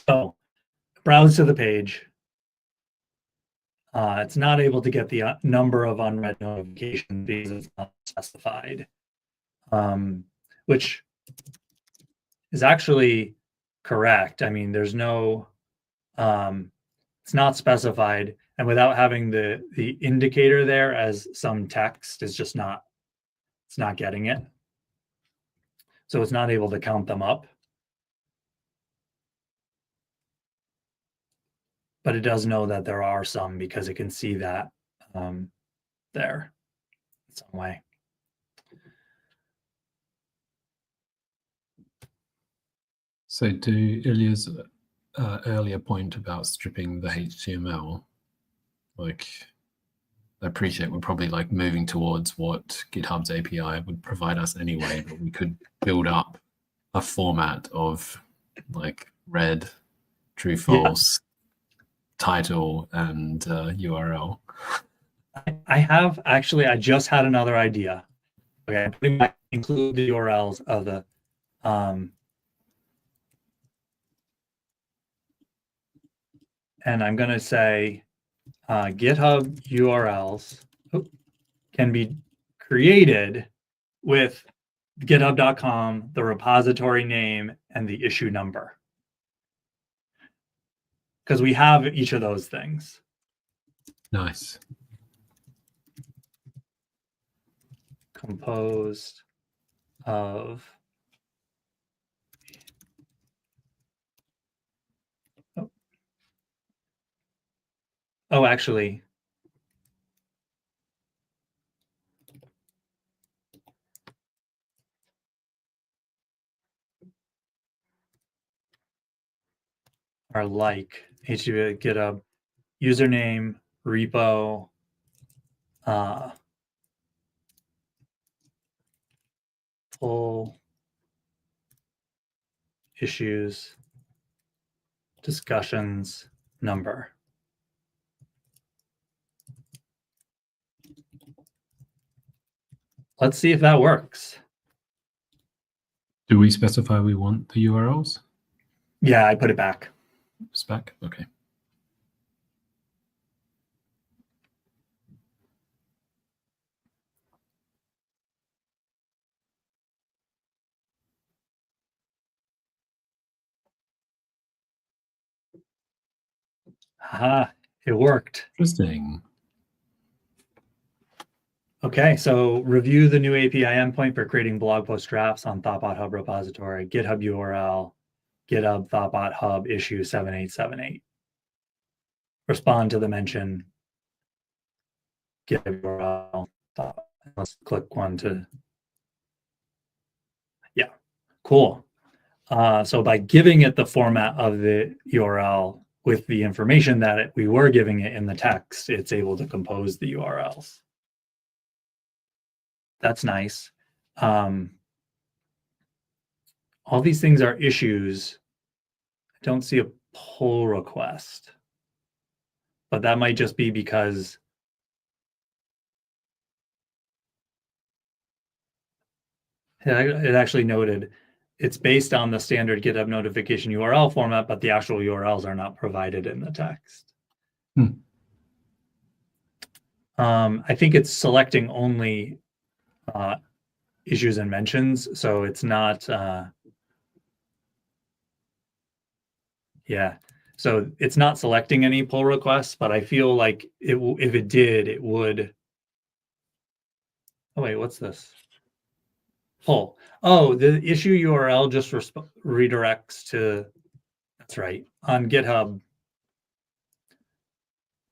So browse to the page. It's not able to get the number of unread notifications because it's not specified, which is actually correct. I mean, there's no, it's not specified, and without having the indicator there as some text is just not, it's not getting it. So it's not able to count them up. But it does know that there are some because it can see that there in some way. So to Ilya's earlier point about stripping the HTML, like I appreciate we're probably like moving towards what GitHub's API would provide us anyway, but we could build up a format of like red, true, false, title, and URL. I have actually, I just had another idea. Okay, I'm putting back, include the URLs of the and I'm going to say GitHub URLs can be created with github.com, the repository name, and the issue number. Because we have each of those things. Nice. Composed of actually, are like HTTP GitHub username, repo, full issues, discussions, number. Let's see if that works. Do we specify we want the URLs? Yeah, I put it back. It's back? Okay. Aha, it worked. Interesting. Okay, so review the new API endpoint for creating blog post drafts on thoughtbot hub repository, GitHub URL, GitHub thoughtbot hub issue 7878. Respond to the mention GitHub URL. Let's click one to, yeah, cool. So by giving it the format of the URL with the information that we were giving it in the text, it's able to compose the URLs. That's nice. all these things are issues. I don't see a pull request, but that might just be because it actually noted it's based on the standard GitHub notification URL format, but the actual URLs are not provided in the text. I think it's selecting only issues and mentions, so it's not, yeah. So it's not selecting any pull requests, but I feel like if it did, it would. Oh, wait, what's this? Pull. Oh, the issue URL just redirects to, that's right. On GitHub,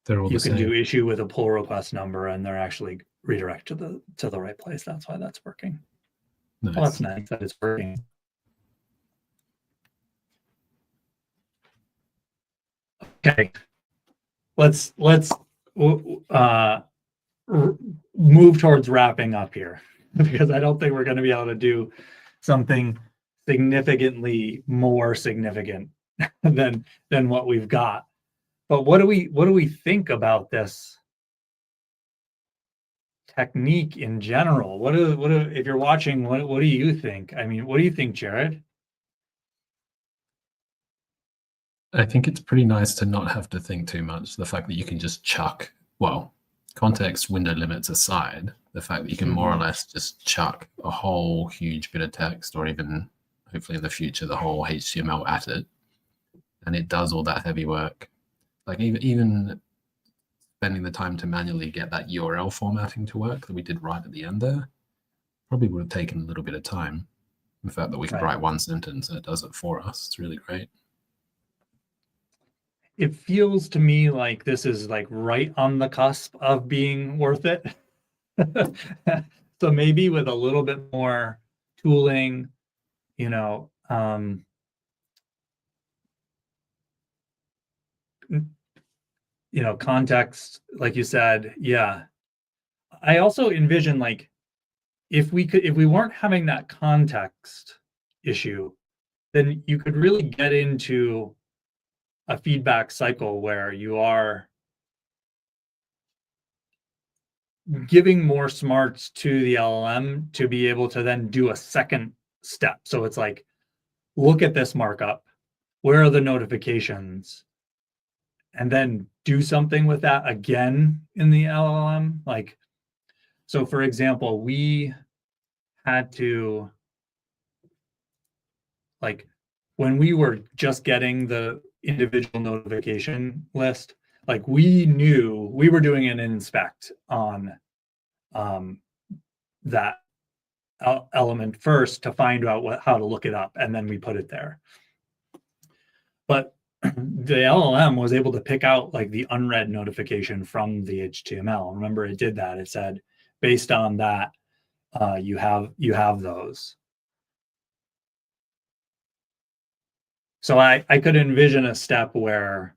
They're all you the can same. do issue with a pull request number and they're actually redirect to the right place. That's why that's working. Nice. Well, that's nice that it's working. Okay, let's move towards wrapping up here because I don't think we're going to be able to do something significantly more significant than what we've got. But what do we think about this technique in general? What if you're watching, what do you think? I mean, what do you think, Jared? I think it's pretty nice to not have to think too much. The fact that you can just chuck, well, context window limits aside, the fact that you can more or less just chuck a whole huge bit of text, or even hopefully in the future, the whole HTML at it, and it does all that heavy work. Like even spending the time to manually get that URL formatting to work that we did right at the end there, probably would have taken a little bit of time. The fact that we can write one sentence and it does it for us, it's really great. It feels to me like this is like right on the cusp of being worth it. So maybe with a little bit more tooling, context, like you said. Yeah. I also envision like if we weren't having that context issue, then you could really get into a feedback cycle where you are giving more smarts to the LLM to be able to then do a second step. So it's like, look at this markup. Where are the notifications? And then do something with that again in the LLM. Like, so for example, we had to, like, when we were just getting the individual notification list, like we knew we were doing an inspect on that element first to find out how to look it up, and then we put it there. But the LLM was able to pick out like the unread notification from the HTML. Remember, it did that. It said, based on that, you have those. So I could envision a step where,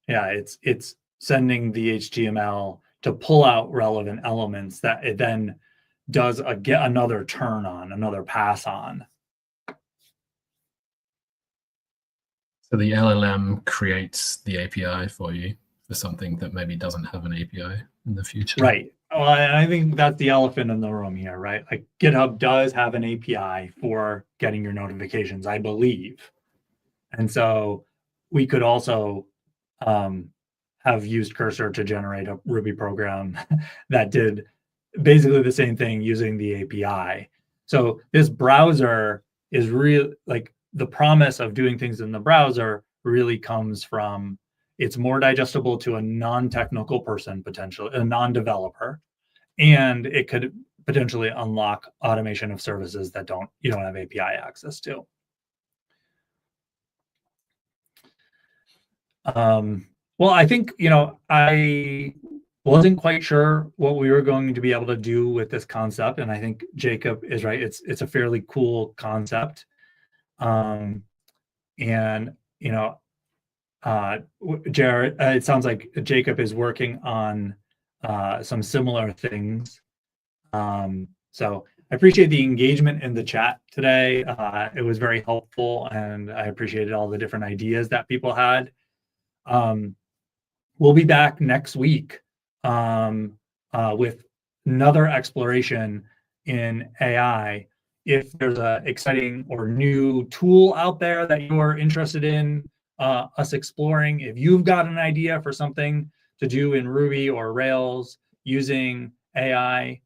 yeah, it's sending the HTML to pull out relevant elements that it then does another turn on, another pass on. So the LLM creates the API for you for something that maybe doesn't have an API in the future. Right. Well, I think that's the elephant in the room here, right? Like GitHub does have an API for getting your notifications, I believe. And so we could also have used Cursor to generate a Ruby program that did basically the same thing using the API. So this browser is real, like the promise of doing things in the browser really comes from, it's more digestible to a non-technical person, potentially a non-developer, and it could potentially unlock automation of services that you don't have API access to. Well, I think, I wasn't quite sure what we were going to be able to do with this concept, and I think Jacob is right. It's a fairly cool concept, and Jared, it sounds like Jacob is working on some similar things. So I appreciate the engagement in the chat today. It was very helpful, and I appreciated all the different ideas that people had. We'll be back next week with another exploration in AI. If there's an exciting or new tool out there that you're interested in us exploring, if you've got an idea for something to do in Ruby or Rails using AI,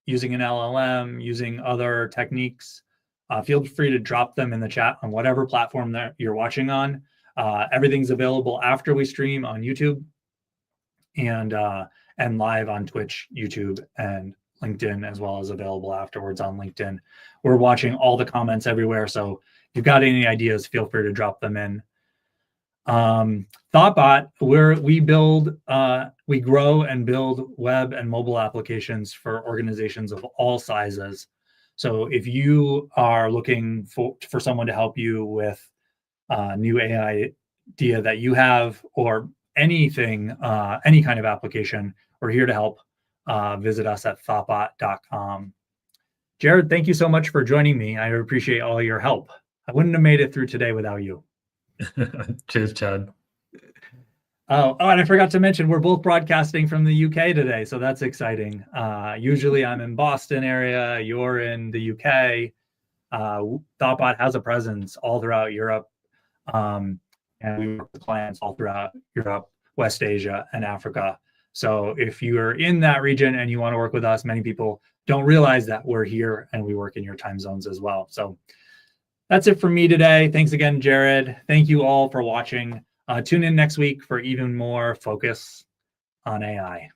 using an LLM, using other techniques, feel free to drop them in the chat on whatever platform that you're watching on. Everything's available after we stream on YouTube and live on Twitch, YouTube, and LinkedIn, as well as available afterwards on LinkedIn. We're watching all the comments everywhere, so if you've got any ideas, feel free to drop them in. thoughtbot, we grow and build web and mobile applications for organizations of all sizes. So if you are looking for someone to help you with new AI idea that you have, or anything, any kind of application, we're here to help. Visit us at thoughtbot.com. Jared, thank you so much for joining me. I appreciate all your help. I wouldn't have made it through today without you. Cheers, Chad. Oh, and I forgot to mention, we're both broadcasting from the UK today, so that's exciting. Usually I'm in Boston area, you're in the UK. thoughtbot has a presence all throughout Europe, and we work with clients all throughout Europe, West Asia, and Africa. So if you're in that region and you want to work with us, many people don't realize that we're here and we work in your time zones as well. So that's it for me today. Thanks again, Jared. Thank you all for watching. Tune in next week for even more focus on AI.